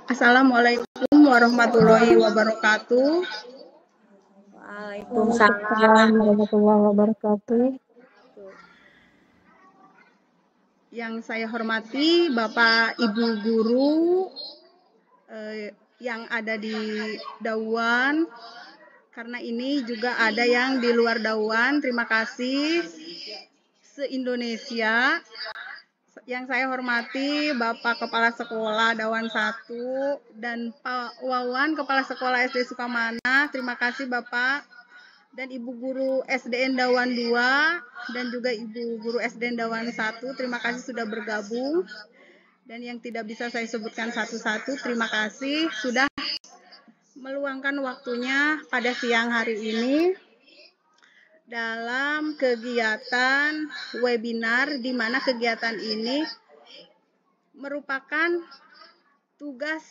Assalamualaikum warahmatullahi wabarakatuh. Waalaikumsalam warahmatullahi wabarakatuh. Yang saya hormati Bapak Ibu guru yang ada di Dauan, karena ini juga ada yang di luar Dauan. Terima kasih se-Indonesia. Yang saya hormati Bapak Kepala Sekolah Dauan 1 dan Pak Wawan Kepala Sekolah SD Sukamana. Terima kasih Bapak. Dan Ibu Guru SDN Dauan 2 dan juga Ibu Guru SDN Dauan 1. Terima kasih sudah bergabung. Dan yang tidak bisa saya sebutkan satu-satu, terima kasih sudah meluangkan waktunya pada siang hari ini dalam kegiatan webinar, di mana kegiatan ini merupakan tugas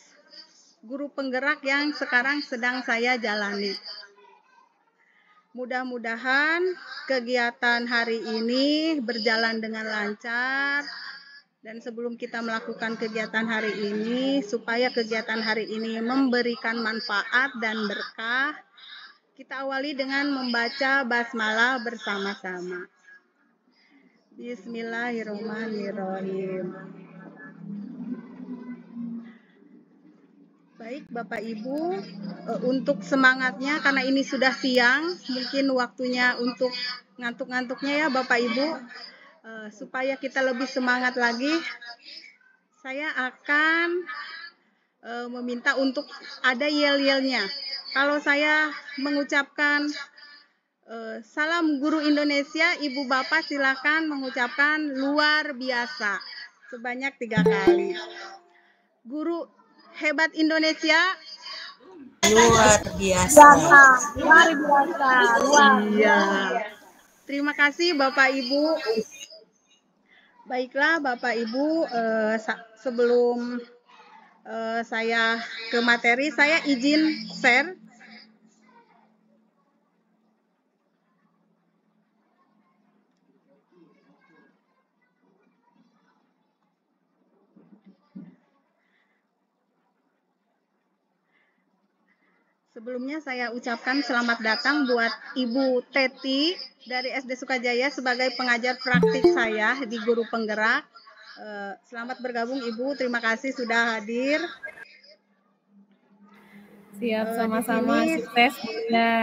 guru penggerak yang sekarang sedang saya jalani. Mudah-mudahan kegiatan hari ini berjalan dengan lancar, dan sebelum kita melakukan kegiatan hari ini, supaya kegiatan hari ini memberikan manfaat dan berkah, kita awali dengan membaca basmalah bersama-sama. Bismillahirrahmanirrahim. Baik Bapak Ibu, untuk semangatnya karena ini sudah siang, mungkin waktunya untuk ngantuk-ngantuknya ya Bapak Ibu, supaya kita lebih semangat lagi, saya akan meminta untuk ada yel-yelnya. Kalau saya mengucapkan salam guru Indonesia, Ibu Bapak silakan mengucapkan luar biasa sebanyak 3 kali. Guru hebat Indonesia, luar biasa. Luar biasa. Iya. Terima kasih Bapak Ibu. Baiklah Bapak Ibu, sebelum saya ke materi, saya izin share. Sebelumnya saya ucapkan selamat datang buat Ibu Teti dari SD Sukajaya sebagai pengajar praktik saya di Guru Penggerak. Selamat bergabung Ibu, terima kasih sudah hadir. Siap, sama-sama, sukses Bunda.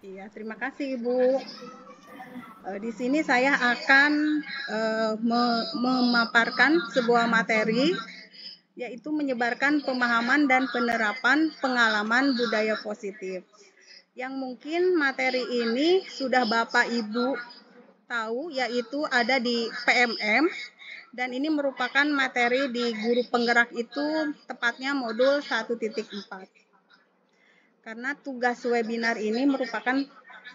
Iya, terima kasih Ibu. Di sini saya akan memaparkan sebuah materi, yaitu menyebarkan pemahaman dan penerapan pengalaman budaya positif. Yang mungkin materi ini sudah Bapak Ibu tahu, yaitu ada di PMM, dan ini merupakan materi di Guru Penggerak itu, tepatnya modul 1.4. Karena tugas webinar ini merupakan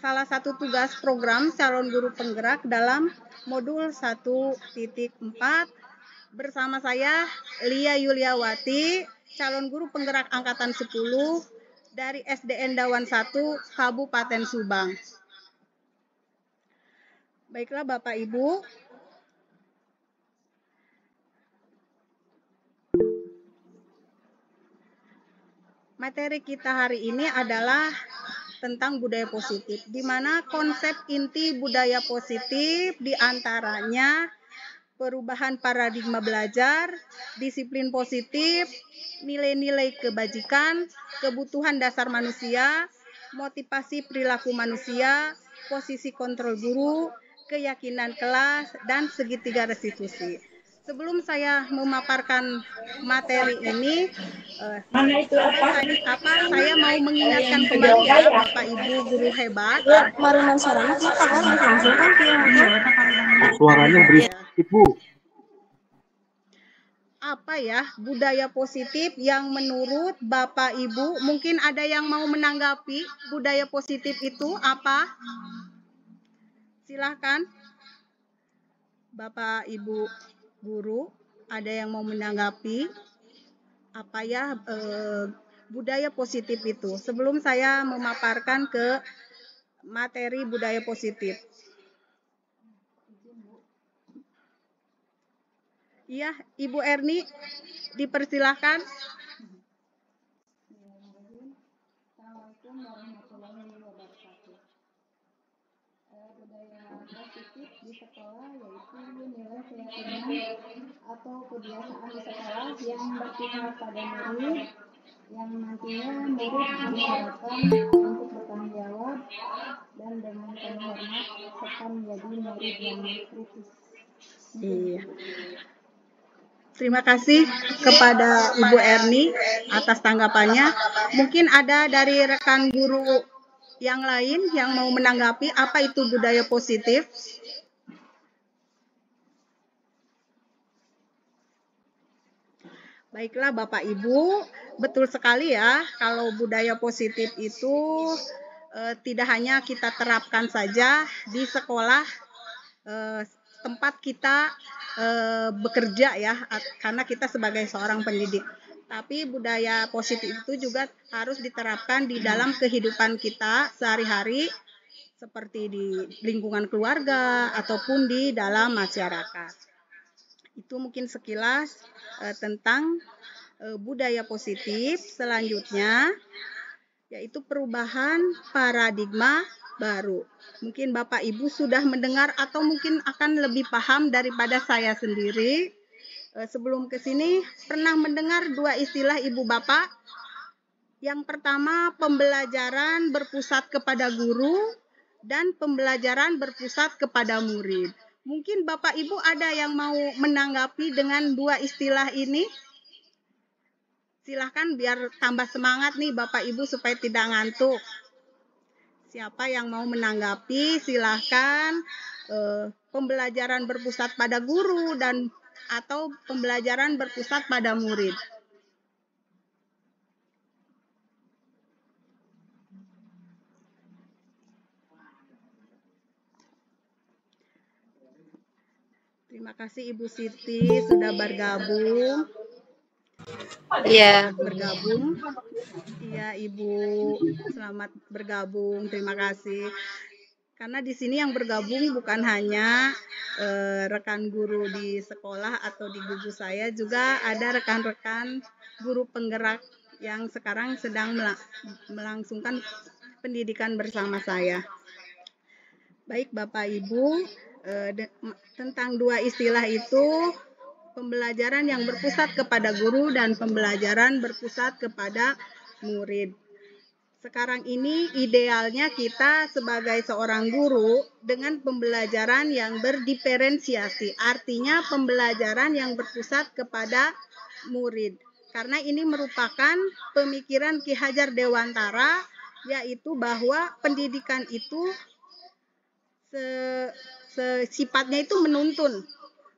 salah satu tugas program calon guru penggerak dalam modul 1.4 bersama saya Lia Yuliawati, calon guru penggerak angkatan 10 dari SDN Dauan 1 Kabupaten Subang. Baiklah Bapak Ibu, materi kita hari ini adalah tentang budaya positif, di mana konsep inti budaya positif diantaranya perubahan paradigma belajar, disiplin positif, nilai-nilai kebajikan, kebutuhan dasar manusia, motivasi perilaku manusia, posisi kontrol guru, keyakinan kelas, dan segitiga restitusi. Sebelum saya memaparkan materi ini, saya mau mengingatkan kembali ya Bapak Ibu guru hebat. Suaranya berisik Ibu. Apa ya budaya positif yang menurut Bapak Ibu, mungkin ada yang mau menanggapi budaya positif itu apa? Silahkan Bapak Ibu guru, ada yang mau menanggapi apa ya budaya positif itu, sebelum saya memaparkan ke materi budaya positif. Iya, Ibu Erni, Dipersilahkan. Assalamualaikum warahmatullahi wabarakatuh. Budaya positif di sekolah yaitu nilai keyakinan atau kebiasaan di sekolah yang berpihak pada murid, yang nantinya murid diharapkan untuk bertanggung jawab dan dengan penuh hormat serta menjadi murid yang kritis. Iya. Terima kasih kepada Ibu Erni atas tanggapannya. Mungkin ada dari rekan guru yang lain yang mau menanggapi apa itu budaya positif. Baiklah Bapak Ibu, betul sekali ya kalau budaya positif itu tidak hanya kita terapkan saja di sekolah tempat kita bekerja ya, karena kita sebagai seorang pendidik. Tapi budaya positif itu juga harus diterapkan di dalam kehidupan kita sehari-hari, seperti di lingkungan keluarga ataupun di dalam masyarakat. Itu mungkin sekilas tentang budaya positif. Selanjutnya yaitu perubahan paradigma baru. Mungkin Bapak Ibu sudah mendengar atau mungkin akan lebih paham daripada saya sendiri. Sebelum ke sini pernah mendengar dua istilah Ibu Bapak. Yang pertama, pembelajaran berpusat kepada guru dan pembelajaran berpusat kepada murid. Mungkin Bapak Ibu ada yang mau menanggapi dengan dua istilah ini? Silahkan biar tambah semangat nih Bapak Ibu supaya tidak ngantuk. Siapa yang mau menanggapi silahkan. Pembelajaran berpusat pada guru dan atau pembelajaran berpusat pada murid. Terima kasih Ibu Siti sudah bergabung. Iya. Bergabung. Iya Ibu, selamat bergabung. Terima kasih. Karena di sini yang bergabung bukan hanya rekan guru di sekolah atau di gugus saya, juga ada rekan-rekan guru penggerak yang sekarang sedang melangsungkan pendidikan bersama saya. Baik Bapak Ibu, tentang dua istilah itu, pembelajaran yang berpusat kepada guru dan pembelajaran berpusat kepada murid. Sekarang ini idealnya kita sebagai seorang guru dengan pembelajaran yang berdiferensiasi, artinya pembelajaran yang berpusat kepada murid. Karena ini merupakan pemikiran Ki Hajar Dewantara, yaitu bahwa pendidikan itu sifatnya itu menuntun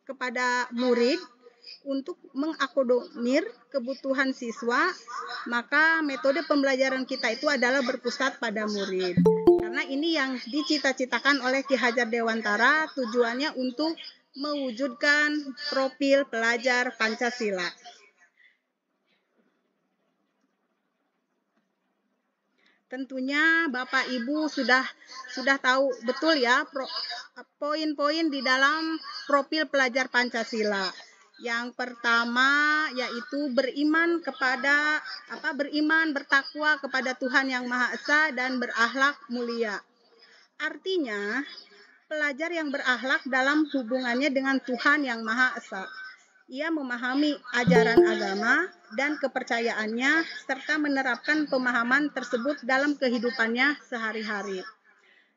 kepada murid untuk mengakomodir kebutuhan siswa, maka metode pembelajaran kita itu adalah berpusat pada murid. Karena ini yang dicita-citakan oleh Ki Hajar Dewantara, tujuannya untuk mewujudkan profil pelajar Pancasila. Tentunya Bapak Ibu sudah tahu betul ya poin-poin di dalam profil pelajar Pancasila. Yang pertama yaitu beriman bertakwa kepada Tuhan Yang Maha Esa dan berakhlak mulia. Artinya, pelajar yang berakhlak dalam hubungannya dengan Tuhan Yang Maha Esa. Ia memahami ajaran agama dan kepercayaannya serta menerapkan pemahaman tersebut dalam kehidupannya sehari-hari.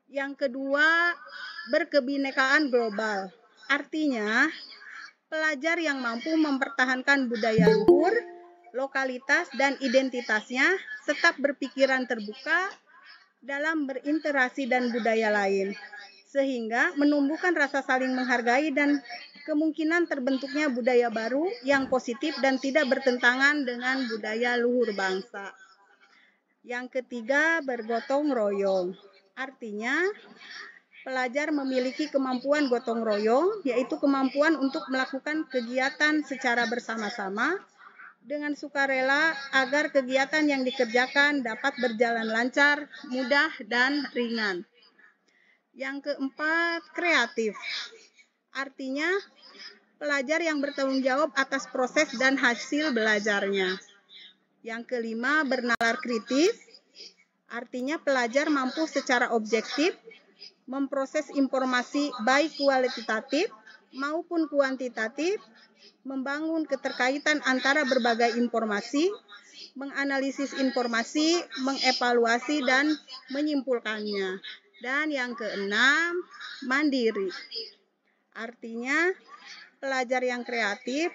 Yang kedua, berkebinekaan global. Artinya, pelajar yang mampu mempertahankan budaya luhur, lokalitas, dan identitasnya tetap berpikiran terbuka dalam berinteraksi dan budaya lain, sehingga menumbuhkan rasa saling menghargai dan kemungkinan terbentuknya budaya baru yang positif dan tidak bertentangan dengan budaya luhur bangsa. Yang ketiga, bergotong royong. Artinya, pelajar memiliki kemampuan gotong royong, yaitu kemampuan untuk melakukan kegiatan secara bersama-sama dengan sukarela agar kegiatan yang dikerjakan dapat berjalan lancar, mudah, dan ringan. Yang keempat, kreatif. Artinya, pelajar yang bertanggung jawab atas proses dan hasil belajarnya. Yang kelima, bernalar kritis, artinya pelajar mampu secara objektif memproses informasi baik kualitatif maupun kuantitatif, membangun keterkaitan antara berbagai informasi, menganalisis informasi, mengevaluasi, dan menyimpulkannya. Dan yang keenam, mandiri. Artinya, pelajar yang kreatif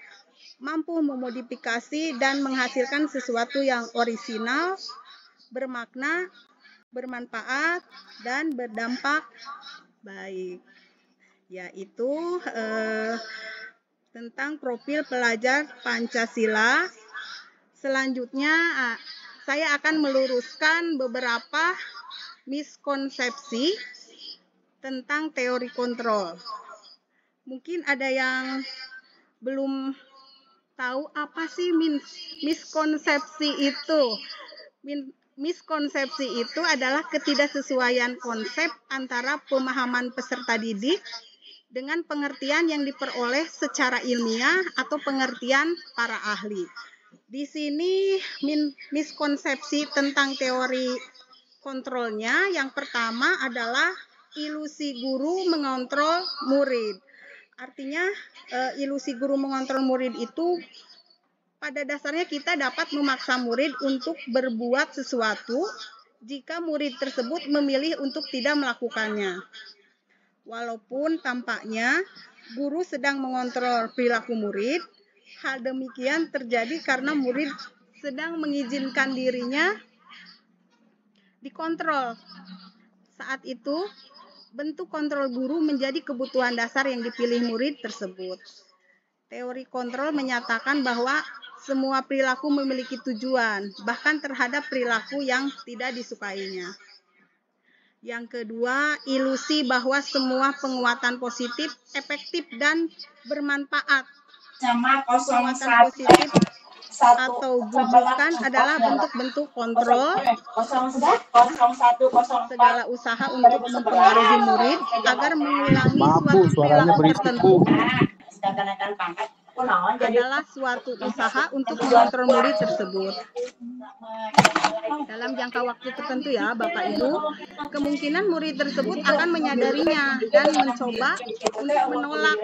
mampu memodifikasi dan menghasilkan sesuatu yang orisinal, bermakna, bermanfaat, dan berdampak baik. Yaitu tentang profil pelajar Pancasila. Selanjutnya, saya akan meluruskan beberapa miskonsepsi tentang teori kontrol. Mungkin ada yang belum tahu apa sih miskonsepsi itu. Miskonsepsi itu adalah ketidaksesuaian konsep antara pemahaman peserta didik dengan pengertian yang diperoleh secara ilmiah atau pengertian para ahli. Di sini miskonsepsi tentang teori kontrolnya yang pertama adalah ilusi guru mengontrol murid. Artinya ilusi guru mengontrol murid itu pada dasarnya kita dapat memaksa murid untuk berbuat sesuatu jika murid tersebut memilih untuk tidak melakukannya. Walaupun tampaknya guru sedang mengontrol perilaku murid, hal demikian terjadi karena murid sedang mengizinkan dirinya dikontrol. Saat itu, bentuk kontrol guru menjadi kebutuhan dasar yang dipilih murid tersebut. Teori kontrol menyatakan bahwa semua perilaku memiliki tujuan, bahkan terhadap perilaku yang tidak disukainya. Yang kedua, ilusi bahwa semua penguatan positif, efektif, dan bermanfaat. Penguatan positif atau bujukan adalah bentuk-bentuk kontrol. Segala usaha untuk mempengaruhi murid agar mengulangi suatu perilaku tertentu adalah suatu usaha untuk mengontrol murid tersebut. Dalam jangka waktu tertentu ya Bapak Ibu, kemungkinan murid tersebut akan menyadarinya dan mencoba untuk menolak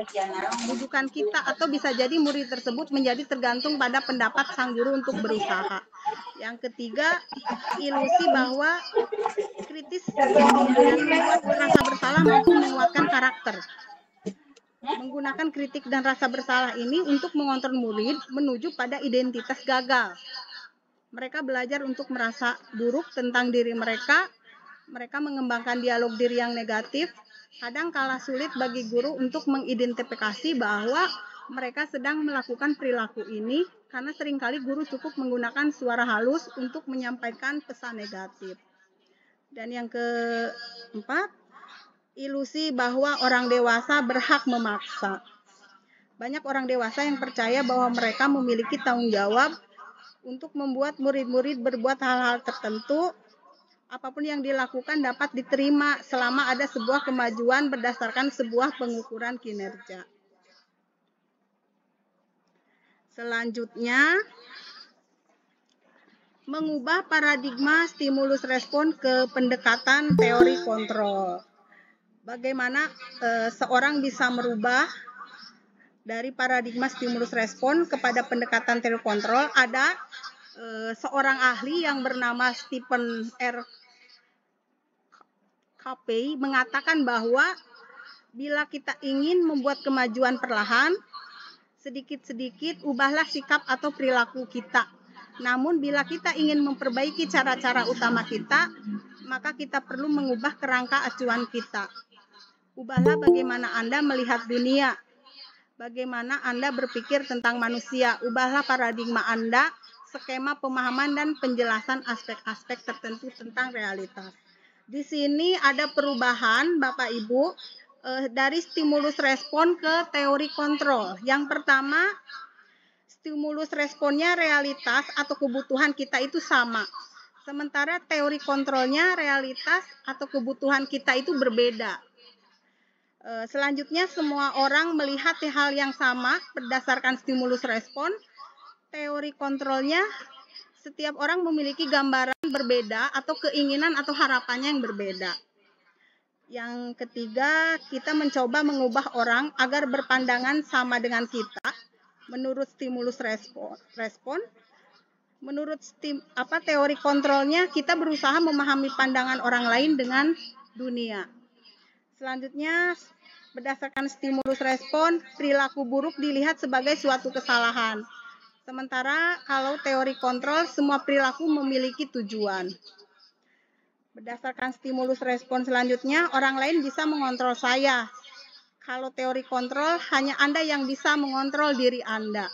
bujukan kita, atau bisa jadi murid tersebut menjadi tergantung pada pendapat sang guru untuk berusaha. Yang ketiga, ilusi bahwa kritis dan membuat rasa bersalah mampu menguatkan karakter. Menggunakan kritik dan rasa bersalah ini untuk mengontrol murid menuju pada identitas gagal. Mereka belajar untuk merasa buruk tentang diri mereka. Mereka mengembangkan dialog diri yang negatif. Kadang kala sulit bagi guru untuk mengidentifikasi bahwa mereka sedang melakukan perilaku ini karena seringkali guru cukup menggunakan suara halus untuk menyampaikan pesan negatif. Dan yang keempat, ilusi bahwa orang dewasa berhak memaksa. Banyak orang dewasa yang percaya bahwa mereka memiliki tanggung jawab untuk membuat murid-murid berbuat hal-hal tertentu. Apapun yang dilakukan dapat diterima selama ada sebuah kemajuan berdasarkan sebuah pengukuran kinerja. Selanjutnya, mengubah paradigma stimulus respon ke pendekatan teori kontrol. Bagaimana seorang bisa merubah dari paradigma stimulus respon kepada pendekatan teori kontrol? Ada seorang ahli yang bernama Stephen R. Covey mengatakan bahwa bila kita ingin membuat kemajuan perlahan, sedikit-sedikit ubahlah sikap atau perilaku kita. Namun bila kita ingin memperbaiki cara-cara utama kita, maka kita perlu mengubah kerangka acuan kita. Ubahlah bagaimana Anda melihat dunia, bagaimana Anda berpikir tentang manusia. Ubahlah paradigma Anda, skema pemahaman dan penjelasan aspek-aspek tertentu tentang realitas. Di sini ada perubahan Bapak Ibu dari stimulus respon ke teori kontrol. Yang pertama, stimulus responnya realitas atau kebutuhan kita itu sama. Sementara teori kontrolnya realitas atau kebutuhan kita itu berbeda. Selanjutnya, semua orang melihat hal yang sama berdasarkan stimulus respon. Teori kontrolnya, setiap orang memiliki gambaran berbeda atau keinginan atau harapannya yang berbeda. Yang ketiga, kita mencoba mengubah orang agar berpandangan sama dengan kita menurut stimulus respon. Menurut teori kontrolnya, kita berusaha memahami pandangan orang lain dengan dunia. Selanjutnya, berdasarkan stimulus respon, perilaku buruk dilihat sebagai suatu kesalahan. Sementara kalau teori kontrol, semua perilaku memiliki tujuan. Berdasarkan stimulus respon selanjutnya, orang lain bisa mengontrol saya. Kalau teori kontrol, hanya Anda yang bisa mengontrol diri Anda.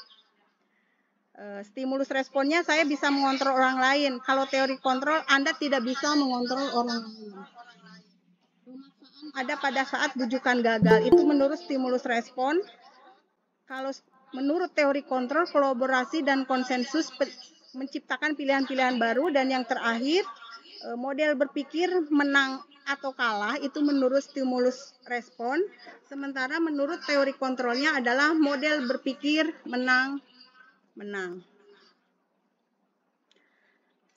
Stimulus responnya, saya bisa mengontrol orang lain. Kalau teori kontrol, Anda tidak bisa mengontrol orang lain. Pemaksaan ada pada saat bujukan gagal. Itu menurut stimulus respon. Kalau menurut teori kontrol, kolaborasi dan konsensus menciptakan pilihan-pilihan baru. Dan yang terakhir, model berpikir menang atau kalah itu menurut stimulus respon, sementara menurut teori kontrolnya adalah model berpikir menang.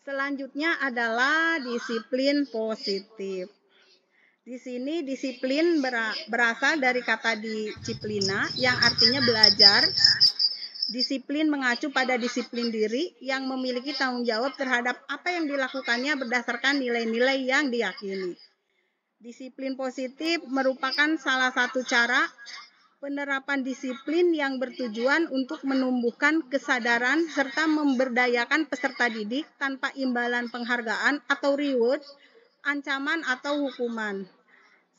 Selanjutnya adalah disiplin positif. Di sini disiplin berasal dari kata disiplina yang artinya belajar. Disiplin mengacu pada disiplin diri yang memiliki tanggung jawab terhadap apa yang dilakukannya berdasarkan nilai-nilai yang diyakini. Disiplin positif merupakan salah satu cara penerapan disiplin yang bertujuan untuk menumbuhkan kesadaran serta memberdayakan peserta didik tanpa imbalan penghargaan atau reward, ancaman atau hukuman.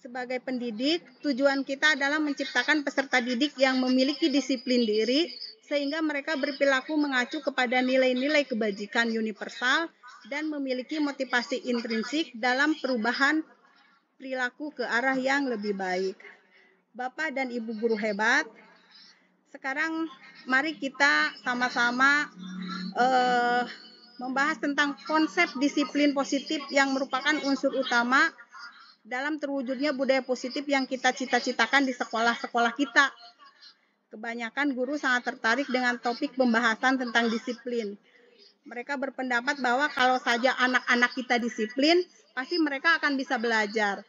Sebagai pendidik, tujuan kita adalah menciptakan peserta didik yang memiliki disiplin diri sehingga mereka berperilaku mengacu kepada nilai-nilai kebajikan universal dan memiliki motivasi intrinsik dalam perubahan perilaku ke arah yang lebih baik. Bapak dan Ibu guru hebat, sekarang mari kita sama-sama membahas tentang konsep disiplin positif yang merupakan unsur utama dalam terwujudnya budaya positif yang kita cita-citakan di sekolah-sekolah kita. Kebanyakan guru sangat tertarik dengan topik pembahasan tentang disiplin. Mereka berpendapat bahwa kalau saja anak-anak kita disiplin, pasti mereka akan bisa belajar.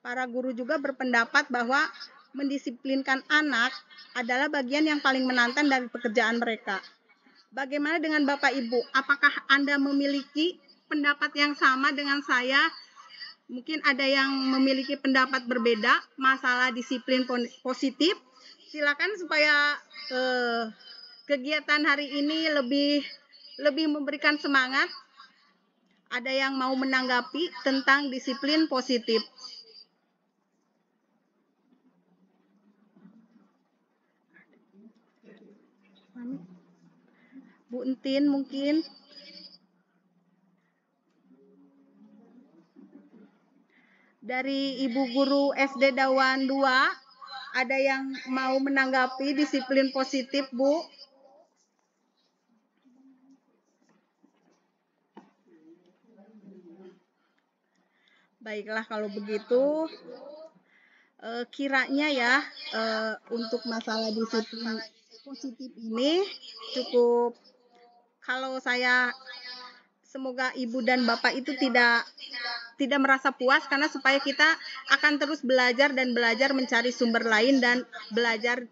Para guru juga berpendapat bahwa mendisiplinkan anak adalah bagian yang paling menantang dari pekerjaan mereka. Bagaimana dengan Bapak Ibu? Apakah Anda memiliki pendapat yang sama dengan saya? Mungkin ada yang memiliki pendapat berbeda masalah disiplin positif. Silakan supaya kegiatan hari ini lebih memberikan semangat. Ada yang mau menanggapi tentang disiplin positif? Bu Entin mungkin. Dari Ibu Guru SD Dawan 2, ada yang mau menanggapi disiplin positif, Bu? Baiklah, kalau begitu, kiranya ya, untuk masalah disiplin positif ini cukup. Kalau saya, semoga Ibu dan Bapak itu tidak merasa puas, karena supaya kita akan terus belajar dan belajar mencari sumber lain dan belajar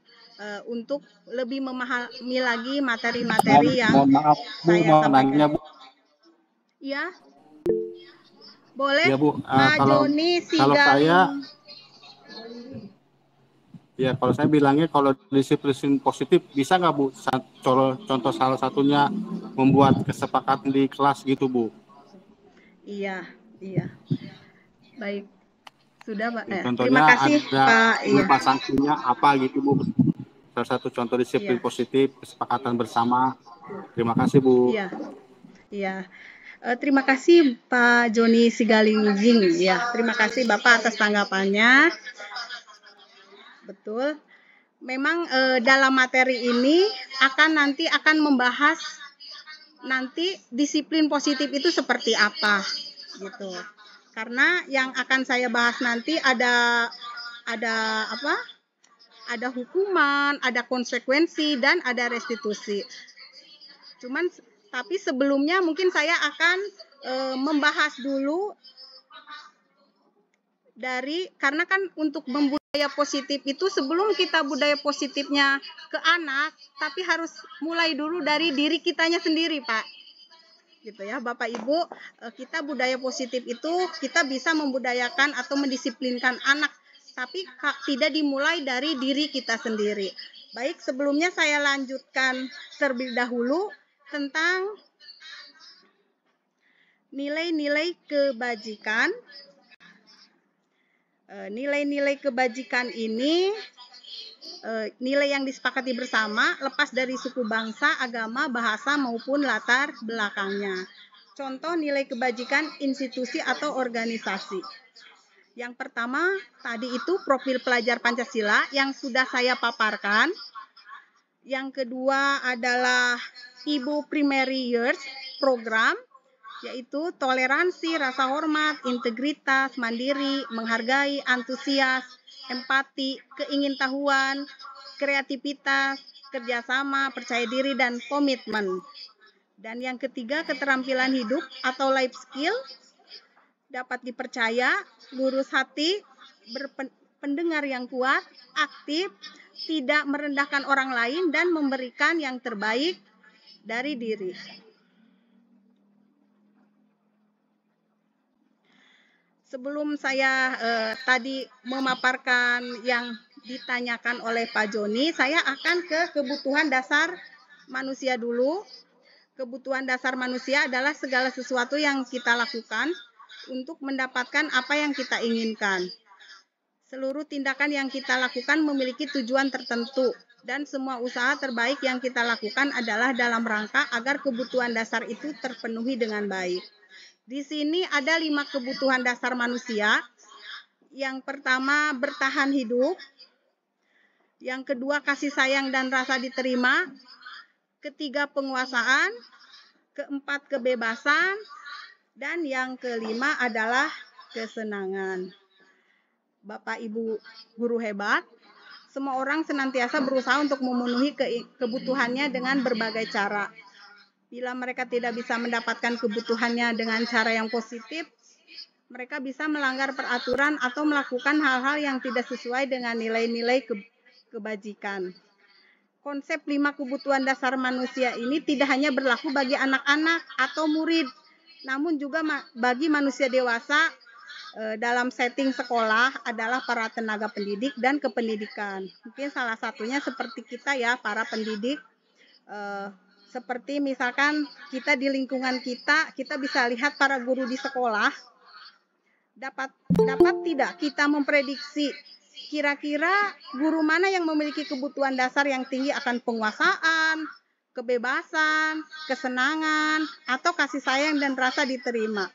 untuk lebih memahami lagi materi-materi yang mohon maaf, Bu, saya mau sampaikan. nanya, Bu. Ya, boleh. Ya, Bu. Pak Joni kalau saya, Sigaling. kalau saya bilangnya kalau disiplin positif bisa nggak, Bu? Contoh salah satunya membuat kesepakatan di kelas gitu, Bu. Iya. Baik. Sudah, Pak. Contohnya Terima kasih, ada Pak. berupa sanksinya apa gitu, Bu. Salah satu contoh disiplin positif, kesepakatan bersama. Terima kasih, Bu. Iya. Terima kasih Pak Joni Sigaling. Ya, terima kasih Bapak atas tanggapannya. Betul. Memang dalam materi ini akan membahas nanti disiplin positif itu seperti apa gitu. Karena yang akan saya bahas nanti ada ada apa? Ada hukuman, ada konsekuensi, dan ada restitusi. Tapi sebelumnya mungkin saya akan membahas dulu karena kan untuk membudaya positif itu sebelum kita budaya positifnya ke anak, tapi harus mulai dulu dari diri kitanya sendiri, Pak. Gitu ya, Bapak Ibu, kita budaya positif itu kita bisa membudayakan atau mendisiplinkan anak, tapi tidak dimulai dari diri kita sendiri. Baik, sebelumnya saya lanjutkan terlebih dahulu tentang nilai-nilai kebajikan. Nilai-nilai kebajikan ini nilai yang disepakati bersama lepas dari suku bangsa, agama, bahasa maupun latar belakangnya. Contoh nilai kebajikan institusi atau organisasi. Yang pertama tadi itu profil pelajar Pancasila yang sudah saya paparkan. Yang kedua adalah Ibu Primary Years Program, yaitu toleransi, rasa hormat, integritas, mandiri, menghargai, antusias, empati, keingintahuan, kreativitas, kerjasama, percaya diri, dan komitmen. Dan yang ketiga, keterampilan hidup atau life skill, dapat dipercaya, lurus hati, berpendengar yang kuat, aktif, tidak merendahkan orang lain, dan memberikan yang terbaik dari diri. Sebelum saya tadi memaparkan yang ditanyakan oleh Pak Joni, saya akan ke kebutuhan dasar manusia dulu. Kebutuhan dasar manusia adalah segala sesuatu yang kita lakukan untuk mendapatkan apa yang kita inginkan. Seluruh tindakan yang kita lakukan memiliki tujuan tertentu, dan semua usaha terbaik yang kita lakukan adalah dalam rangka agar kebutuhan dasar itu terpenuhi dengan baik. Di sini ada 5 kebutuhan dasar manusia. Yang pertama, bertahan hidup. Yang kedua, kasih sayang dan rasa diterima. Ketiga, penguasaan. Keempat, kebebasan. Dan yang kelima adalah kesenangan. Bapak Ibu guru hebat, semua orang senantiasa berusaha untuk memenuhi kebutuhannya dengan berbagai cara. Bila mereka tidak bisa mendapatkan kebutuhannya dengan cara yang positif, mereka bisa melanggar peraturan atau melakukan hal-hal yang tidak sesuai dengan nilai-nilai kebajikan. Konsep 5 kebutuhan dasar manusia ini tidak hanya berlaku bagi anak-anak atau murid, namun juga bagi manusia dewasa dalam setting sekolah adalah para tenaga pendidik dan kependidikan. Mungkin salah satunya seperti kita ya, para pendidik, seperti misalkan kita di lingkungan kita bisa lihat para guru di sekolah, dapat tidak kita memprediksi kira-kira guru mana yang memiliki kebutuhan dasar yang tinggi akan penguasaan, kebebasan, kesenangan, atau kasih sayang dan rasa diterima.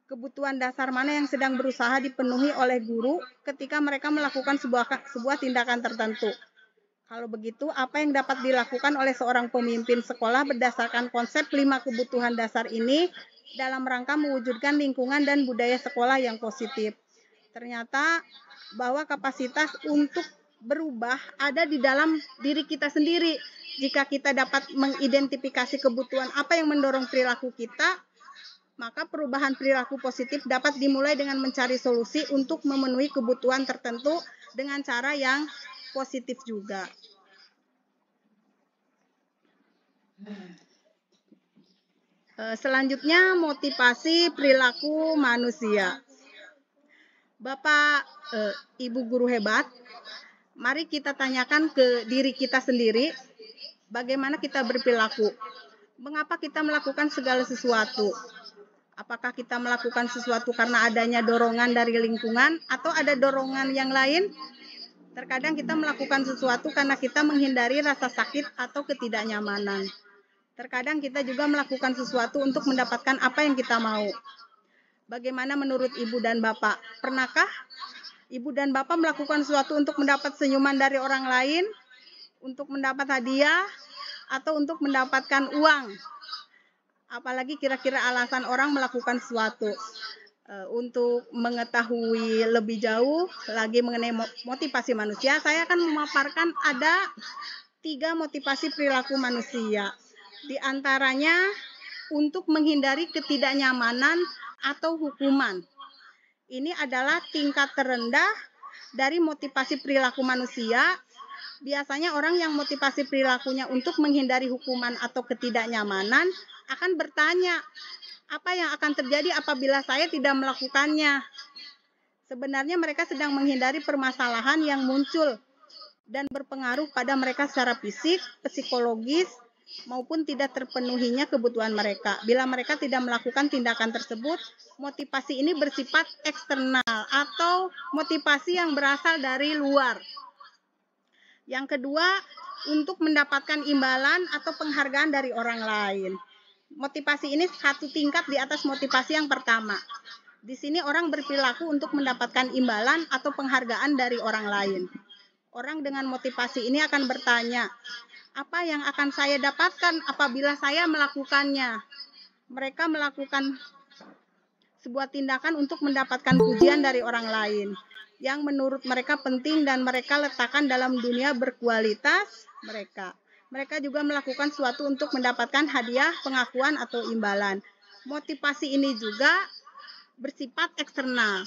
Kebutuhan dasar mana yang sedang berusaha dipenuhi oleh guru ketika mereka melakukan sebuah tindakan tertentu. Kalau begitu, apa yang dapat dilakukan oleh seorang pemimpin sekolah berdasarkan konsep 5 kebutuhan dasar ini dalam rangka mewujudkan lingkungan dan budaya sekolah yang positif? Ternyata bahwa kapasitas untuk berubah ada di dalam diri kita sendiri. Jika kita dapat mengidentifikasi kebutuhan apa yang mendorong perilaku kita, maka perubahan perilaku positif dapat dimulai dengan mencari solusi untuk memenuhi kebutuhan tertentu dengan cara yang positif juga. Selanjutnya, motivasi perilaku manusia. Bapak, Ibu guru hebat, mari kita tanyakan ke diri kita sendiri, bagaimana kita berperilaku? Mengapa kita melakukan segala sesuatu? Apakah kita melakukan sesuatu karena adanya dorongan dari lingkungan atau ada dorongan yang lain? Terkadang kita melakukan sesuatu karena kita menghindari rasa sakit atau ketidaknyamanan. Terkadang kita juga melakukan sesuatu untuk mendapatkan apa yang kita mau. Bagaimana menurut Ibu dan Bapak? Pernahkah Ibu dan Bapak melakukan sesuatu untuk mendapat senyuman dari orang lain, untuk mendapat hadiah, atau untuk mendapatkan uang? Apalagi kira-kira alasan orang melakukan sesuatu. Untuk mengetahui lebih jauh lagi mengenai motivasi manusia, saya akan memaparkan ada 3 motivasi perilaku manusia. Di antaranya untuk menghindari ketidaknyamanan atau hukuman. Ini adalah tingkat terendah dari motivasi perilaku manusia. Biasanya orang yang motivasi perilakunya untuk menghindari hukuman atau ketidaknyamanan akan bertanya, apa yang akan terjadi apabila saya tidak melakukannya? Sebenarnya mereka sedang menghindari permasalahan yang muncul dan berpengaruh pada mereka secara fisik, psikologis, maupun tidak terpenuhinya kebutuhan mereka. Bila mereka tidak melakukan tindakan tersebut, motivasi ini bersifat eksternal atau motivasi yang berasal dari luar. Yang kedua, untuk mendapatkan imbalan atau penghargaan dari orang lain. Motivasi ini satu tingkat di atas motivasi yang pertama. Di sini orang berperilaku untuk mendapatkan imbalan atau penghargaan dari orang lain. Orang dengan motivasi ini akan bertanya, apa yang akan saya dapatkan apabila saya melakukannya? Mereka melakukan sebuah tindakan untuk mendapatkan pujian dari orang lain yang menurut mereka penting dan mereka letakkan dalam dunia berkualitas mereka. Mereka juga melakukan sesuatu untuk mendapatkan hadiah, pengakuan, atau imbalan. Motivasi ini juga bersifat eksternal.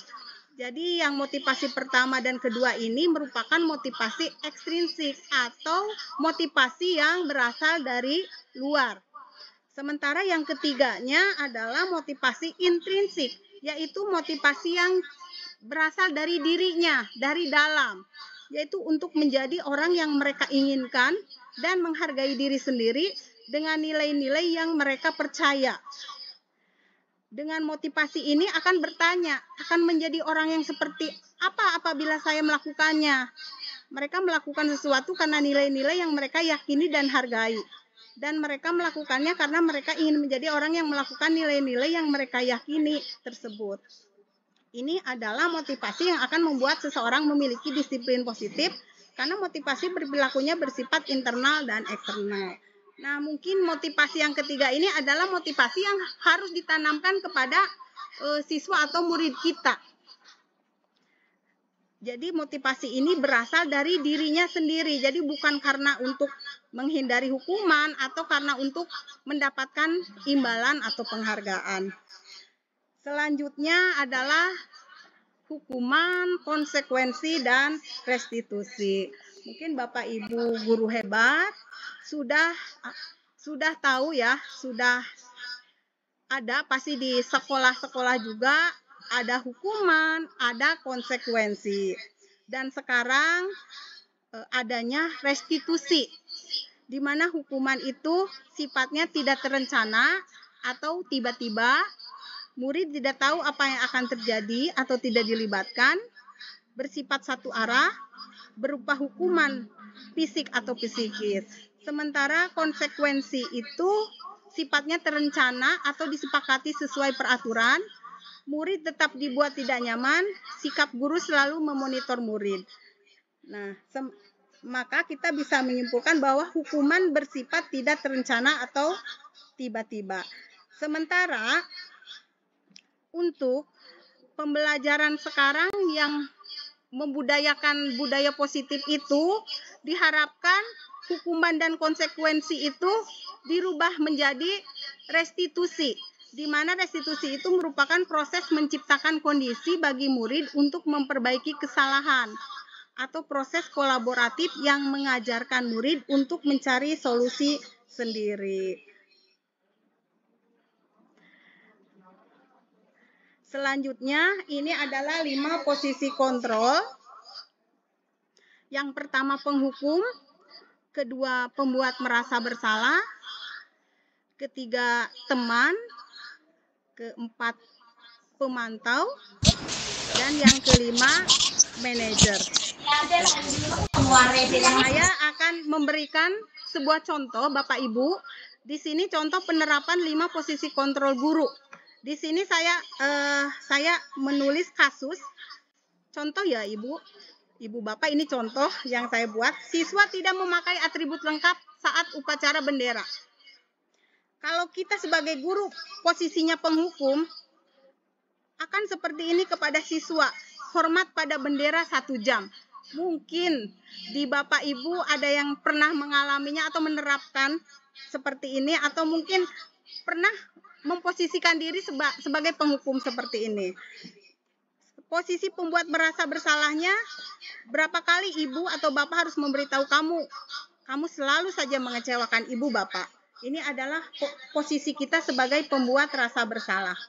Jadi yang motivasi pertama dan kedua ini merupakan motivasi ekstrinsik atau motivasi yang berasal dari luar. Sementara yang ketiganya adalah motivasi intrinsik, yaitu motivasi yang berasal dari dirinya, dari dalam, yaitu untuk menjadi orang yang mereka inginkan dan menghargai diri sendiri dengan nilai-nilai yang mereka percaya. Dengan motivasi ini akan bertanya, akan menjadi orang yang seperti apa apabila saya melakukannya? Mereka melakukan sesuatu karena nilai-nilai yang mereka yakini dan hargai. Dan mereka melakukannya karena mereka ingin menjadi orang yang melakukan nilai-nilai yang mereka yakini tersebut. Ini adalah motivasi yang akan membuat seseorang memiliki disiplin positif karena motivasi perilakunya bersifat internal dan eksternal. Nah, mungkin motivasi yang ketiga ini adalah motivasi yang harus ditanamkan kepada siswa atau murid kita. Jadi motivasi ini berasal dari dirinya sendiri. Jadi bukan karena untuk menghindari hukuman atau karena untuk mendapatkan imbalan atau penghargaan. Selanjutnya adalah hukuman, konsekuensi, dan restitusi. Mungkin Bapak Ibu guru hebat sudah tahu ya, sudah ada pasti di sekolah-sekolah juga ada hukuman, ada konsekuensi. Dan sekarang adanya restitusi, di mana hukuman itu sifatnya tidak terencana atau tiba-tiba, murid tidak tahu apa yang akan terjadi atau tidak dilibatkan, bersifat satu arah, berupa hukuman fisik atau psikis. Sementara konsekuensi itu sifatnya terencana atau disepakati sesuai peraturan, murid tetap dibuat tidak nyaman, sikap guru selalu memonitor murid. Nah, maka kita bisa menyimpulkan bahwa hukuman bersifat tidak terencana atau tiba-tiba. Sementara untuk pembelajaran sekarang yang membudayakan budaya positif itu, diharapkan hukuman dan konsekuensi itu dirubah menjadi restitusi, di mana restitusi itu merupakan proses menciptakan kondisi bagi murid untuk memperbaiki kesalahan atau proses kolaboratif yang mengajarkan murid untuk mencari solusi sendiri. Selanjutnya, ini adalah 5 posisi kontrol. Yang pertama penghukum, kedua pembuat merasa bersalah, ketiga teman, keempat pemantau, dan yang kelima manajer. Saya akan memberikan sebuah contoh Bapak Ibu. Di sini contoh penerapan 5 posisi kontrol guru. Di sini saya menulis kasus. Contoh ya Ibu Bapak, ini contoh yang saya buat. Siswa tidak memakai atribut lengkap saat upacara bendera. Kalau kita sebagai guru posisinya penghukum, akan seperti ini kepada siswa. Hormat pada bendera 1 jam. Mungkin di Bapak Ibu ada yang pernah mengalaminya atau menerapkan seperti ini, atau mungkin pernah memposisikan diri sebagai penghukum seperti ini. Posisi pembuat merasa bersalahnya, berapa kali ibu atau bapak harus memberitahu kamu selalu saja mengecewakan ibu bapak. Ini adalah posisi kita sebagai pembuat rasa bersalah.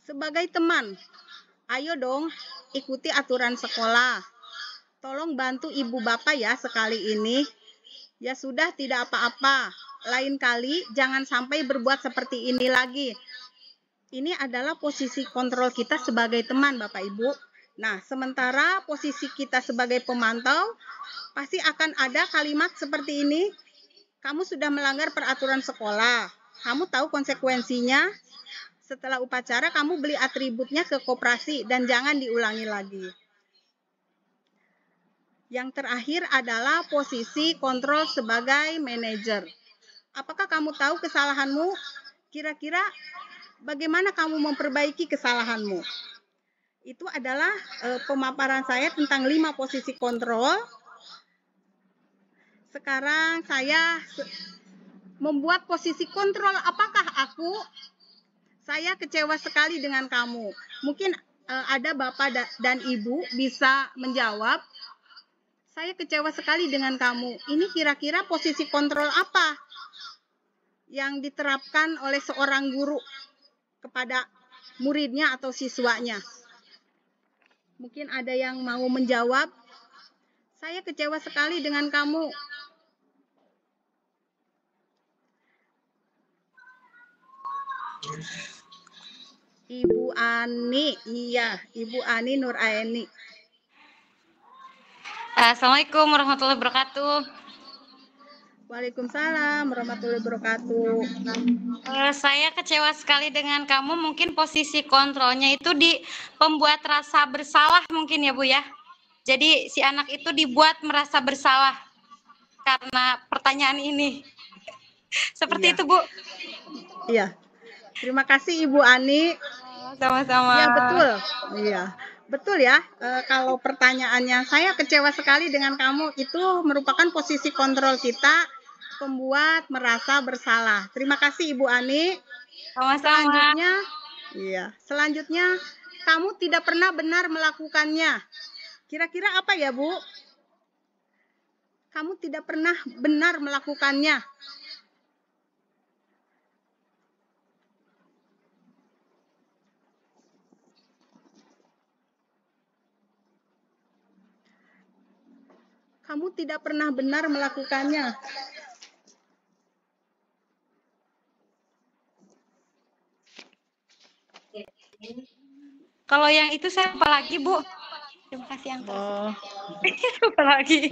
Sebagai teman, ayo dong ikuti aturan sekolah. Tolong bantu ibu bapak ya sekali ini. Ya sudah, tidak apa-apa. Lain kali jangan sampai berbuat seperti ini lagi. Ini adalah posisi kontrol kita sebagai teman, Bapak Ibu. Nah, sementara posisi kita sebagai pemantau, pasti akan ada kalimat seperti ini. Kamu sudah melanggar peraturan sekolah. Kamu tahu konsekuensinya. Setelah upacara, kamu beli atributnya ke koperasi dan jangan diulangi lagi. Yang terakhir adalah posisi kontrol sebagai manajer. Apakah kamu tahu kesalahanmu? Kira-kira bagaimana kamu memperbaiki kesalahanmu? Itu adalah pemaparan saya tentang 5 posisi kontrol. Sekarang saya membuat posisi kontrol. Apakah saya kecewa sekali dengan kamu? Mungkin ada bapak dan ibu bisa menjawab. Saya kecewa sekali dengan kamu. Ini kira-kira posisi kontrol apa yang diterapkan oleh seorang guru kepada muridnya atau siswanya? Mungkin ada yang mau menjawab. Saya kecewa sekali dengan kamu. Ibu Ani, iya, Ibu Ani Nuraini. Assalamualaikum warahmatullahi wabarakatuh. Waalaikumsalam warahmatullahi wabarakatuh. Saya kecewa sekali dengan kamu. Mungkin posisi kontrolnya itu di pembuat rasa bersalah mungkin ya Bu ya. Jadi si anak itu dibuat merasa bersalah karena pertanyaan ini. Seperti itu Bu. Iya. Terima kasih Ibu Ani. Sama-sama. Ya betul. Iya. Betul ya, kalau pertanyaannya saya kecewa sekali dengan kamu, itu merupakan posisi kontrol kita pembuat merasa bersalah. Terima kasih Ibu Ani. Sama-sama. Selanjutnya kamu tidak pernah benar melakukannya. Kira-kira apa ya Bu? Kamu tidak pernah benar melakukannya. Kamu tidak pernah benar melakukannya. Kalau yang itu saya lupa lagi Bu. Terima kasih yang lupa lagi.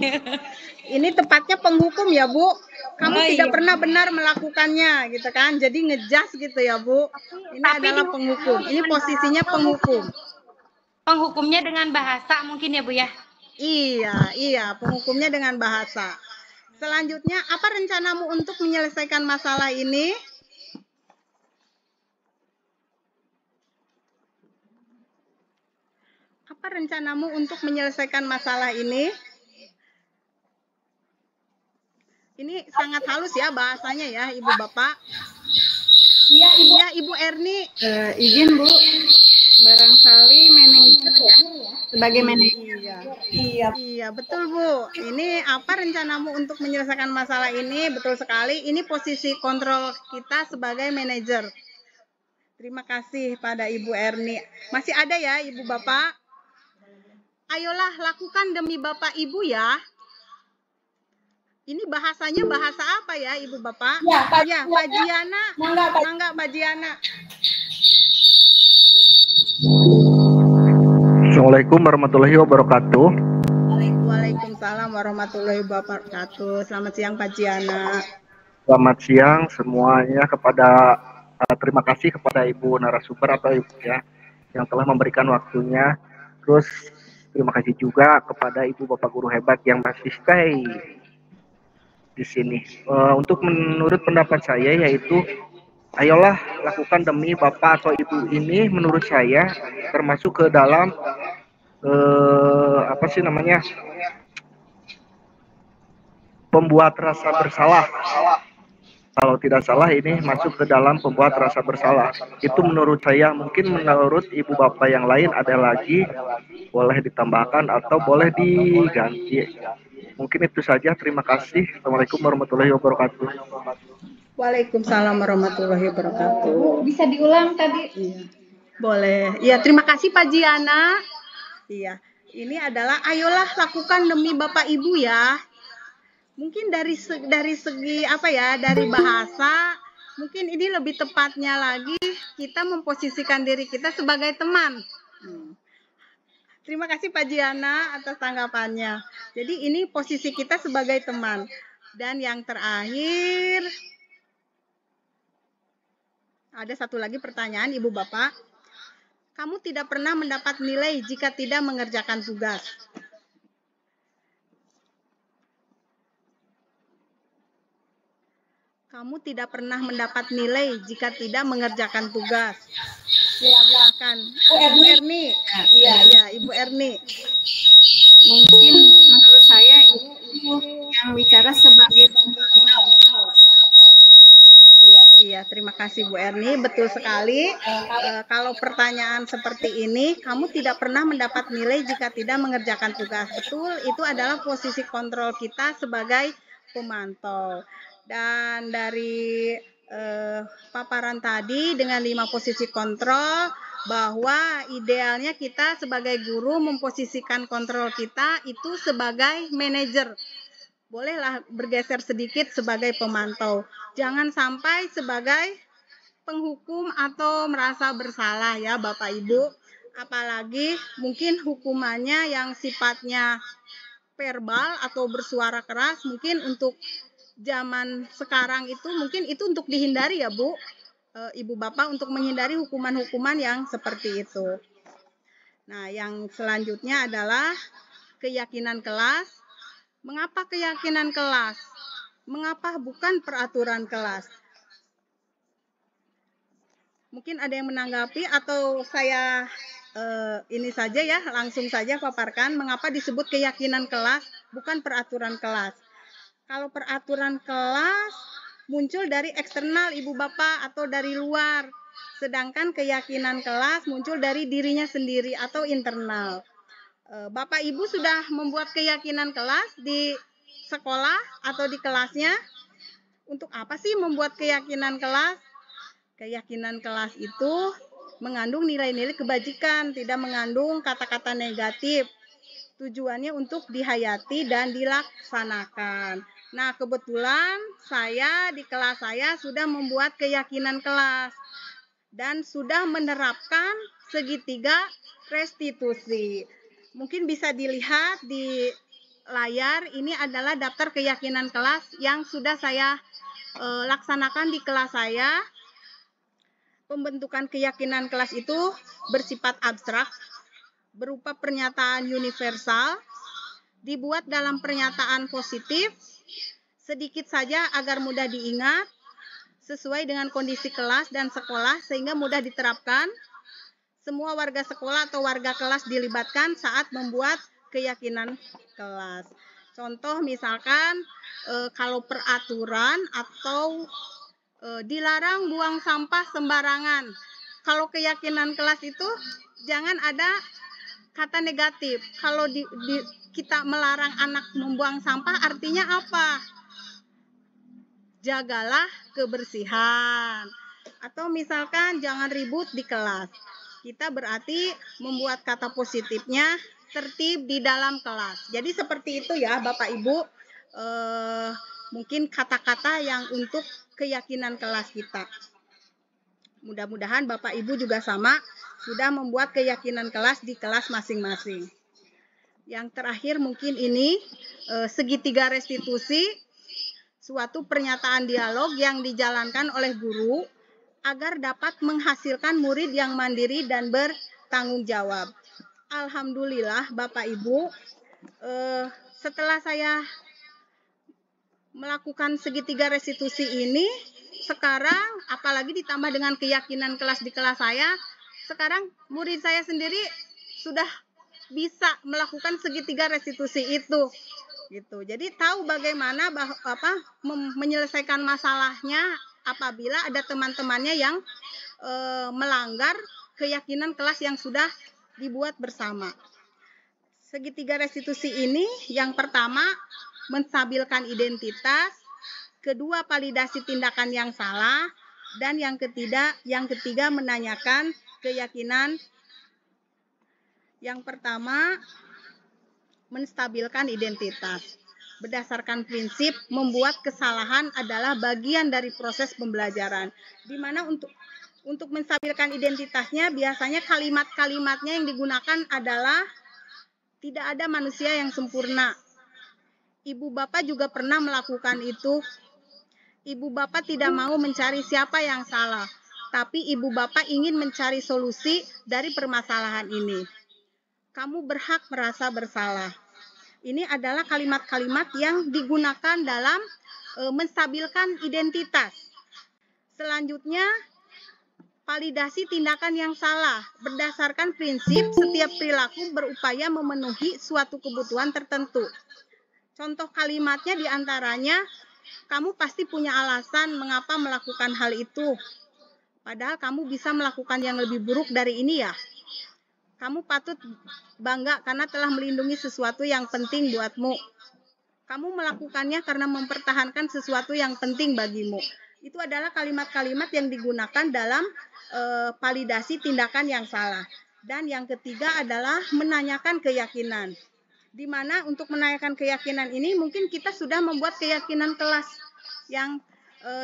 Ini tepatnya penghukum ya Bu. Kamu tidak pernah benar melakukannya gitu kan. Jadi ngejas gitu ya Bu. Ini adalah penghukum. Ini posisinya penghukum. Penghukumnya dengan bahasa mungkin ya Bu ya. Iya, penghukumnya dengan bahasa. Selanjutnya, apa rencanamu untuk menyelesaikan masalah ini? Apa rencanamu untuk menyelesaikan masalah ini? Ini sangat halus ya bahasanya ya, Ibu Bapak. Iya, Ibu Erni. Izin Bu, barangkali manajer ya, sebagai manajer. Iya, betul Bu. Ini apa rencanamu untuk menyelesaikan masalah ini? Betul sekali. Ini posisi kontrol kita sebagai manajer. Terima kasih pada Ibu Erni. Masih ada ya Ibu Bapak? Ayolah lakukan demi Bapak Ibu ya. Ini bahasanya bahasa apa ya Ibu Bapak? Ya, Pak Jiana. Mangga Pak Jiana. Assalamualaikum warahmatullahi wabarakatuh. Waalaikumsalam warahmatullahi wabarakatuh. Selamat siang Pak Jiana. Selamat siang semuanya. Terima kasih kepada Ibu narasumber atau Ibu ya yang telah memberikan waktunya. Terus terima kasih juga kepada Ibu Bapak guru hebat yang masih stay di sini. Untuk menurut pendapat saya yaitu ayolah lakukan demi bapak atau ibu ini menurut saya termasuk ke dalam apa sih namanya, pembuat rasa bersalah. Kalau tidak salah ini masuk ke dalam pembuat rasa bersalah. Itu menurut saya. Mungkin menurut ibu bapak yang lain ada lagi, boleh ditambahkan atau boleh diganti. Mungkin itu saja. Terima kasih. Assalamualaikum warahmatullahi wabarakatuh. Waalaikumsalam warahmatullahi wabarakatuh. Bisa diulang tadi? Iya. Boleh. Iya, terima kasih Pak Jiana. Iya, ini adalah ayolah lakukan demi Bapak Ibu ya. Mungkin dari segi apa ya, dari bahasa, mungkin ini lebih tepatnya lagi kita memposisikan diri kita sebagai teman. Terima kasih Pak Jiana atas tanggapannya. Jadi ini posisi kita sebagai teman. Dan yang terakhir, ada satu lagi pertanyaan Ibu Bapak. Kamu tidak pernah mendapat nilai jika tidak mengerjakan tugas. Kamu tidak pernah mendapat nilai jika tidak mengerjakan tugas. Silakan. Ibu Erni. Iya, Ibu Erni. Mungkin menurut saya itu yang bicara sebagai pemantau. Iya, terima kasih Bu Erni. Betul sekali. Kalau pertanyaan seperti ini, kamu tidak pernah mendapat nilai jika tidak mengerjakan tugas. Betul, itu adalah posisi kontrol kita sebagai pemantau. Dan dari paparan tadi dengan 5 posisi kontrol, bahwa idealnya kita sebagai guru memposisikan kontrol kita itu sebagai manajer. Bolehlah bergeser sedikit sebagai pemantau. Jangan sampai sebagai penghukum atau merasa bersalah ya Bapak Ibu. Apalagi mungkin hukumannya yang sifatnya verbal atau bersuara keras, mungkin untuk zaman sekarang itu mungkin itu untuk dihindari ya Bu, Ibu Bapak, untuk menghindari hukuman-hukuman yang seperti itu. Nah, yang selanjutnya adalah keyakinan kelas. Mengapa keyakinan kelas? Mengapa bukan peraturan kelas? Mungkin ada yang menanggapi atau saya ini saja ya, langsung saja paparkan mengapa disebut keyakinan kelas bukan peraturan kelas. Kalau peraturan kelas muncul dari eksternal Ibu Bapak atau dari luar, sedangkan keyakinan kelas muncul dari dirinya sendiri atau internal. Bapak Ibu sudah membuat keyakinan kelas di sekolah atau di kelasnya. Untuk apa sih membuat keyakinan kelas? Keyakinan kelas itu mengandung nilai-nilai kebajikan, tidak mengandung kata-kata negatif. Tujuannya untuk dihayati dan dilaksanakan. Nah, kebetulan saya di kelas saya sudah membuat keyakinan kelas dan sudah menerapkan segitiga restitusi. Mungkin bisa dilihat di layar, ini adalah daftar keyakinan kelas yang sudah saya laksanakan di kelas saya. Pembentukan keyakinan kelas itu bersifat abstrak, berupa pernyataan universal, dibuat dalam pernyataan positif, sedikit saja agar mudah diingat, sesuai dengan kondisi kelas dan sekolah sehingga mudah diterapkan. Semua warga sekolah atau warga kelas dilibatkan saat membuat keyakinan kelas. Contoh misalkan kalau peraturan atau dilarang buang sampah sembarangan. Kalau keyakinan kelas itu jangan ada kata negatif. Kalau kita melarang anak membuang sampah artinya apa? Jagalah kebersihan. Atau misalkan jangan ribut di kelas. Kita berarti membuat kata positifnya tertib di dalam kelas. Jadi seperti itu ya Bapak Ibu. Mungkin kata-kata yang untuk keyakinan kelas kita. Mudah-mudahan Bapak Ibu juga sama sudah membuat keyakinan kelas di kelas masing-masing. Yang terakhir mungkin ini segitiga restitusi, suatu pernyataan dialog yang dijalankan oleh guru agar dapat menghasilkan murid yang mandiri dan bertanggung jawab. Alhamdulillah Bapak Ibu, setelah saya melakukan segitiga restitusi ini sekarang, apalagi ditambah dengan keyakinan kelas di kelas saya, sekarang murid saya sendiri sudah bisa melakukan segitiga restitusi itu gitu. Jadi tahu bagaimana menyelesaikan masalahnya apabila ada teman-temannya yang melanggar keyakinan kelas yang sudah dibuat bersama. Segitiga restitusi ini yang pertama menstabilkan identitas, kedua validasi tindakan yang salah, dan yang ketiga menanyakan keyakinan. Yang pertama menstabilkan identitas. Berdasarkan prinsip membuat kesalahan adalah bagian dari proses pembelajaran. Di mana untuk menstabilkan identitasnya biasanya kalimat-kalimatnya yang digunakan adalah tidak ada manusia yang sempurna. Ibu bapak juga pernah melakukan itu. Ibu bapak tidak mau mencari siapa yang salah, tapi ibu bapak ingin mencari solusi dari permasalahan ini. Kamu berhak merasa bersalah. Ini adalah kalimat-kalimat yang digunakan dalam menstabilkan identitas. Selanjutnya, validasi tindakan yang salah. Berdasarkan prinsip, setiap perilaku berupaya memenuhi suatu kebutuhan tertentu. Contoh kalimatnya diantaranya, kamu pasti punya alasan mengapa melakukan hal itu. Padahal kamu bisa melakukan yang lebih buruk dari ini ya. Kamu patut bangga karena telah melindungi sesuatu yang penting buatmu. Kamu melakukannya karena mempertahankan sesuatu yang penting bagimu. Itu adalah kalimat-kalimat yang digunakan dalam validasi tindakan yang salah. Dan yang ketiga adalah menanyakan keyakinan. Di mana untuk menanyakan keyakinan ini mungkin kita sudah membuat keyakinan kelas yang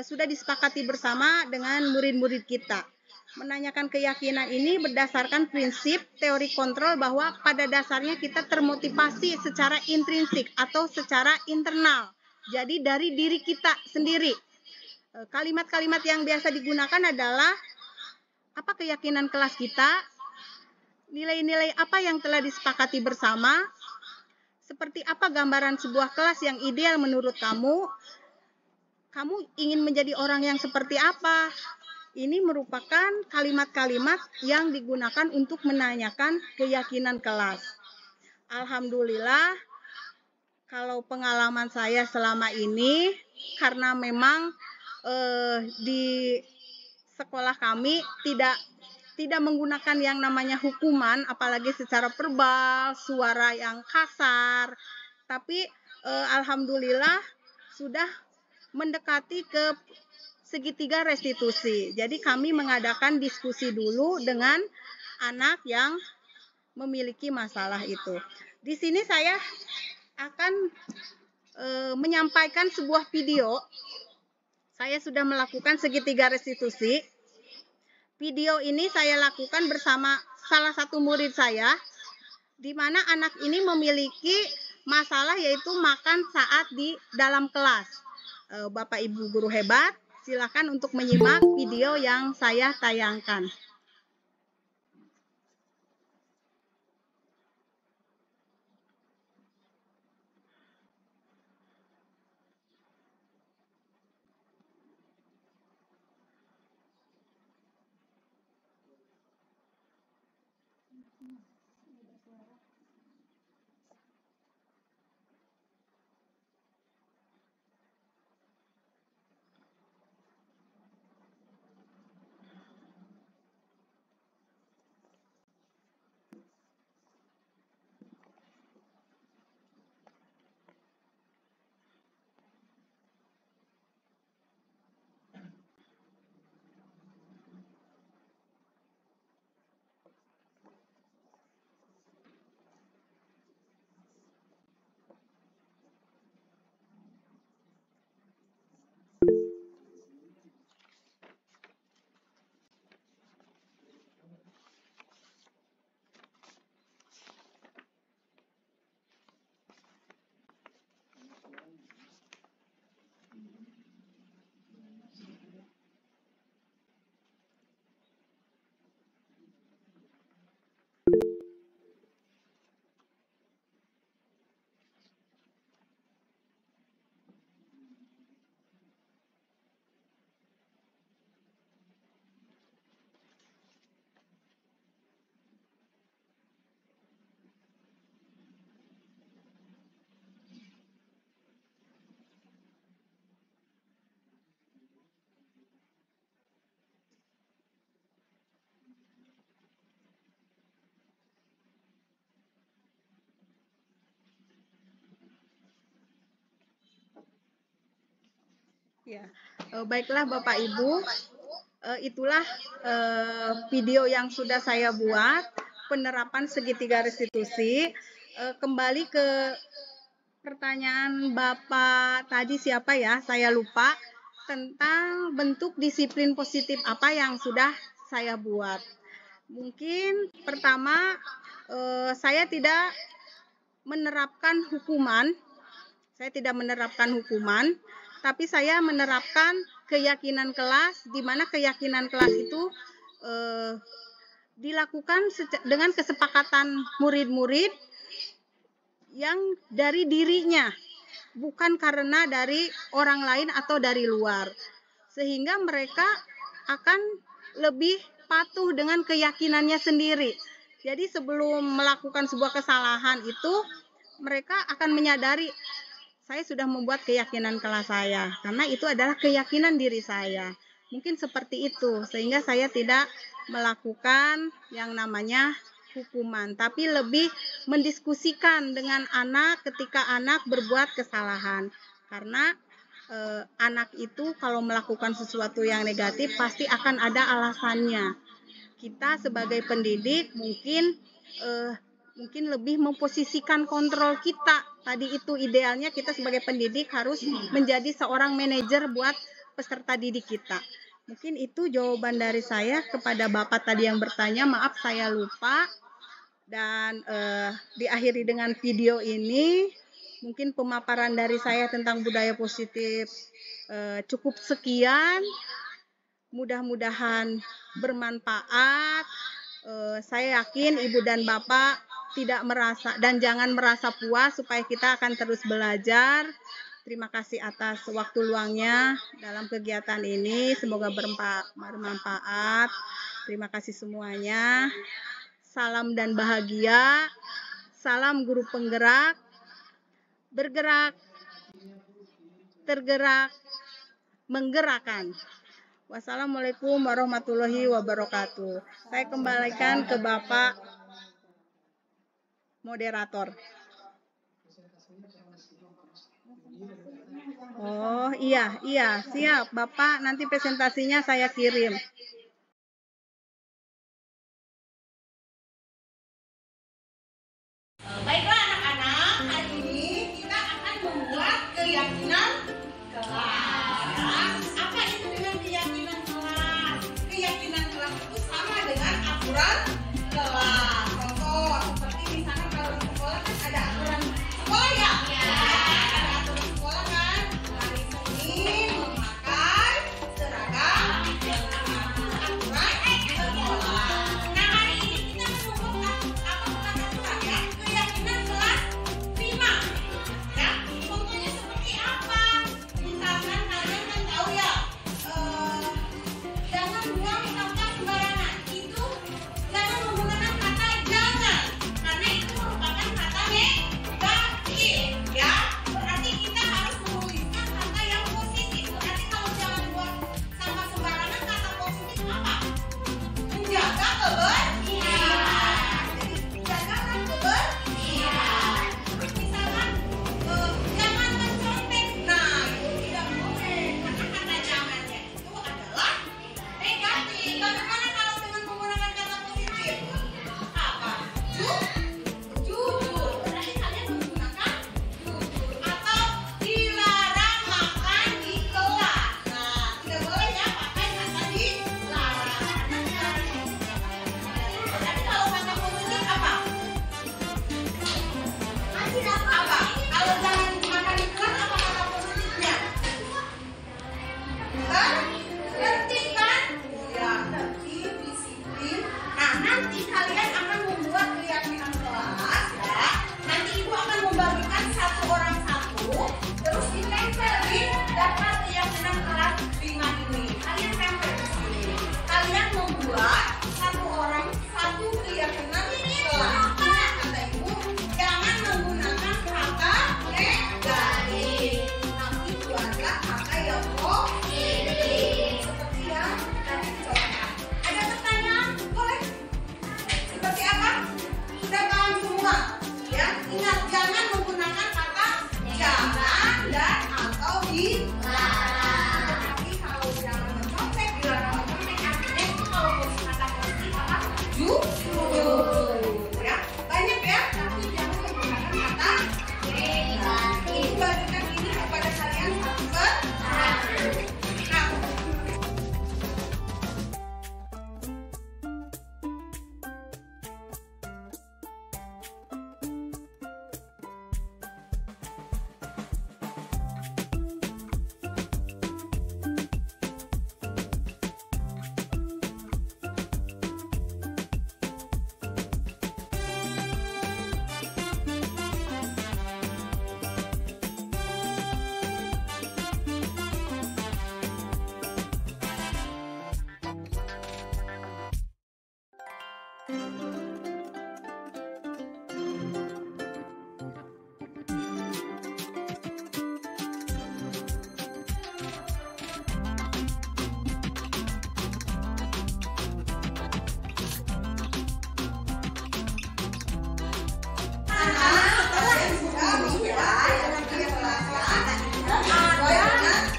sudah disepakati bersama dengan murid-murid kita. Menanyakan keyakinan ini berdasarkan prinsip teori kontrol bahwa pada dasarnya kita termotivasi secara intrinsik atau secara internal. Jadi dari diri kita sendiri. Kalimat-kalimat yang biasa digunakan adalah apa keyakinan kelas kita, nilai-nilai apa yang telah disepakati bersama, seperti apa gambaran sebuah kelas yang ideal menurut kamu ingin menjadi orang yang seperti apa. Ini merupakan kalimat-kalimat yang digunakan untuk menanyakan keyakinan kelas. Alhamdulillah, kalau pengalaman saya selama ini, karena memang di sekolah kami tidak menggunakan yang namanya hukuman, apalagi secara verbal, suara yang kasar, tapi alhamdulillah sudah mendekati ke segitiga restitusi. Jadi kami mengadakan diskusi dulu dengan anak yang memiliki masalah itu. Di sini saya akan menyampaikan sebuah video. Saya sudah melakukan segitiga restitusi. Video ini saya lakukan bersama salah satu murid saya, di mana anak ini memiliki masalah yaitu makan saat di dalam kelas. Bapak Ibu guru hebat, silakan untuk menyimak video yang saya tayangkan. Ya, baiklah Bapak Ibu, itulah video yang sudah saya buat, penerapan segitiga restitusi. Kembali ke pertanyaan Bapak tadi siapa ya, saya lupa, tentang bentuk disiplin positif apa yang sudah saya buat. Mungkin pertama, saya tidak menerapkan hukuman, tapi saya menerapkan keyakinan kelas, di mana keyakinan kelas itu dilakukan dengan kesepakatan murid-murid yang dari dirinya, bukan karena dari orang lain atau dari luar. Sehingga mereka akan lebih patuh dengan keyakinannya sendiri. Jadi sebelum melakukan sebuah kesalahan itu, mereka akan menyadari, saya sudah membuat keyakinan kelas saya, karena itu adalah keyakinan diri saya. Mungkin seperti itu, sehingga saya tidak melakukan yang namanya hukuman, tapi lebih mendiskusikan dengan anak ketika anak berbuat kesalahan. Karena anak itu kalau melakukan sesuatu yang negatif pasti akan ada alasannya. Kita sebagai pendidik mungkin lebih memposisikan kontrol kita. Tadi itu idealnya kita sebagai pendidik harus menjadi seorang manajer buat peserta didik kita. Mungkin itu jawaban dari saya kepada Bapak tadi yang bertanya. Maaf saya lupa. Dan diakhiri dengan video ini. Mungkin pemaparan dari saya tentang budaya positif cukup sekian. Mudah-mudahan bermanfaat. Saya yakin Ibu dan Bapak tidak merasa dan jangan merasa puas, supaya kita akan terus belajar. Terima kasih atas waktu luangnya dalam kegiatan ini. Semoga bermanfaat. Terima kasih semuanya. Salam dan bahagia. Salam guru penggerak. Bergerak, tergerak, menggerakkan. Wassalamualaikum warahmatullahi wabarakatuh. Saya kembalikan ke Bapak moderator. Oh iya, siap Bapak, nanti presentasinya saya kirim. Baiklah anak-anak, hari ini kita akan membuat keyakinan kelas. Apa itu dengan keyakinan kelas? Keyakinan kelas itu sama dengan aturan kelas. Contoh, seperti misalnya kalau di sekolah kan ada aturan sekolah ya? Ada aturan sekolah kan? Hari Senin memakai seragam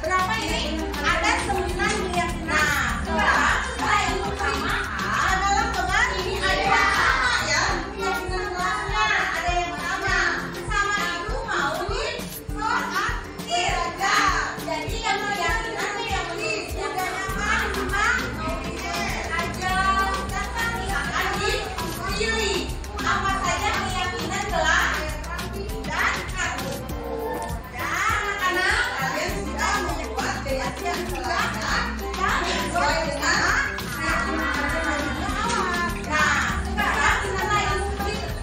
Berapa ini? Ada 9 keyakinan. Nah, yang pertama adalah bahwa ini ada yang sama ya. Keyakinan kelasnya ada yang sama. Sama itu mau disortir. Jadi yang keyakinan yang sudah nyaman sama aja akan dipilih. Apa saja keyakinan kelas dan kartu. Dan anak-anak kalian sudah membuat keyakinan kelas dan sesuai dengan nah, sekarang kita yang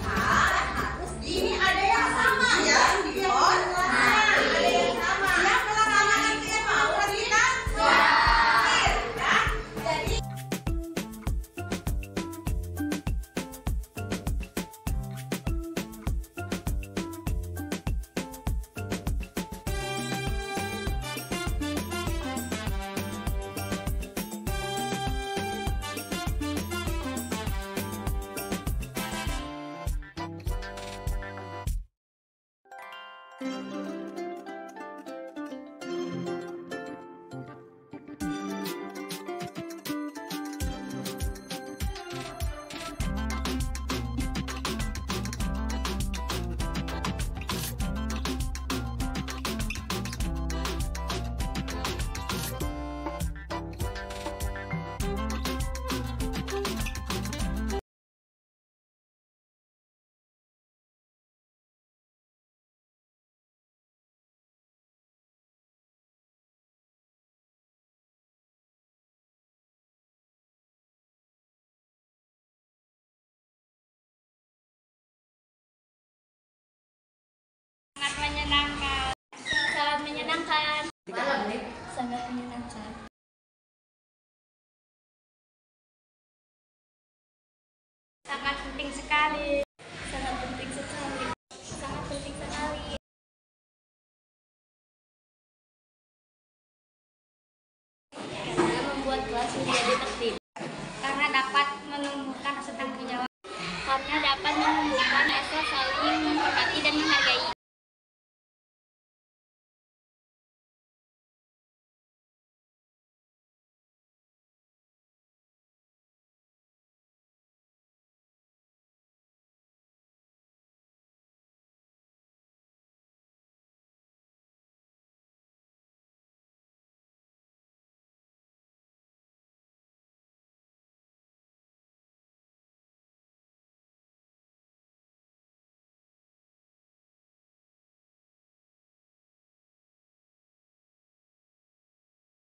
harus ini ada yang sama ya. Nah, ada yang sama. Yang pertama nanti mau kita sortir ya. Jadi Sangat menyenangkan. Sangat menyenangkan. Sangat menyenangkan. Sangat penting sekali. Sangat penting sekali. Sangat penting sekali. Karena membuat kelas menjadi tertib.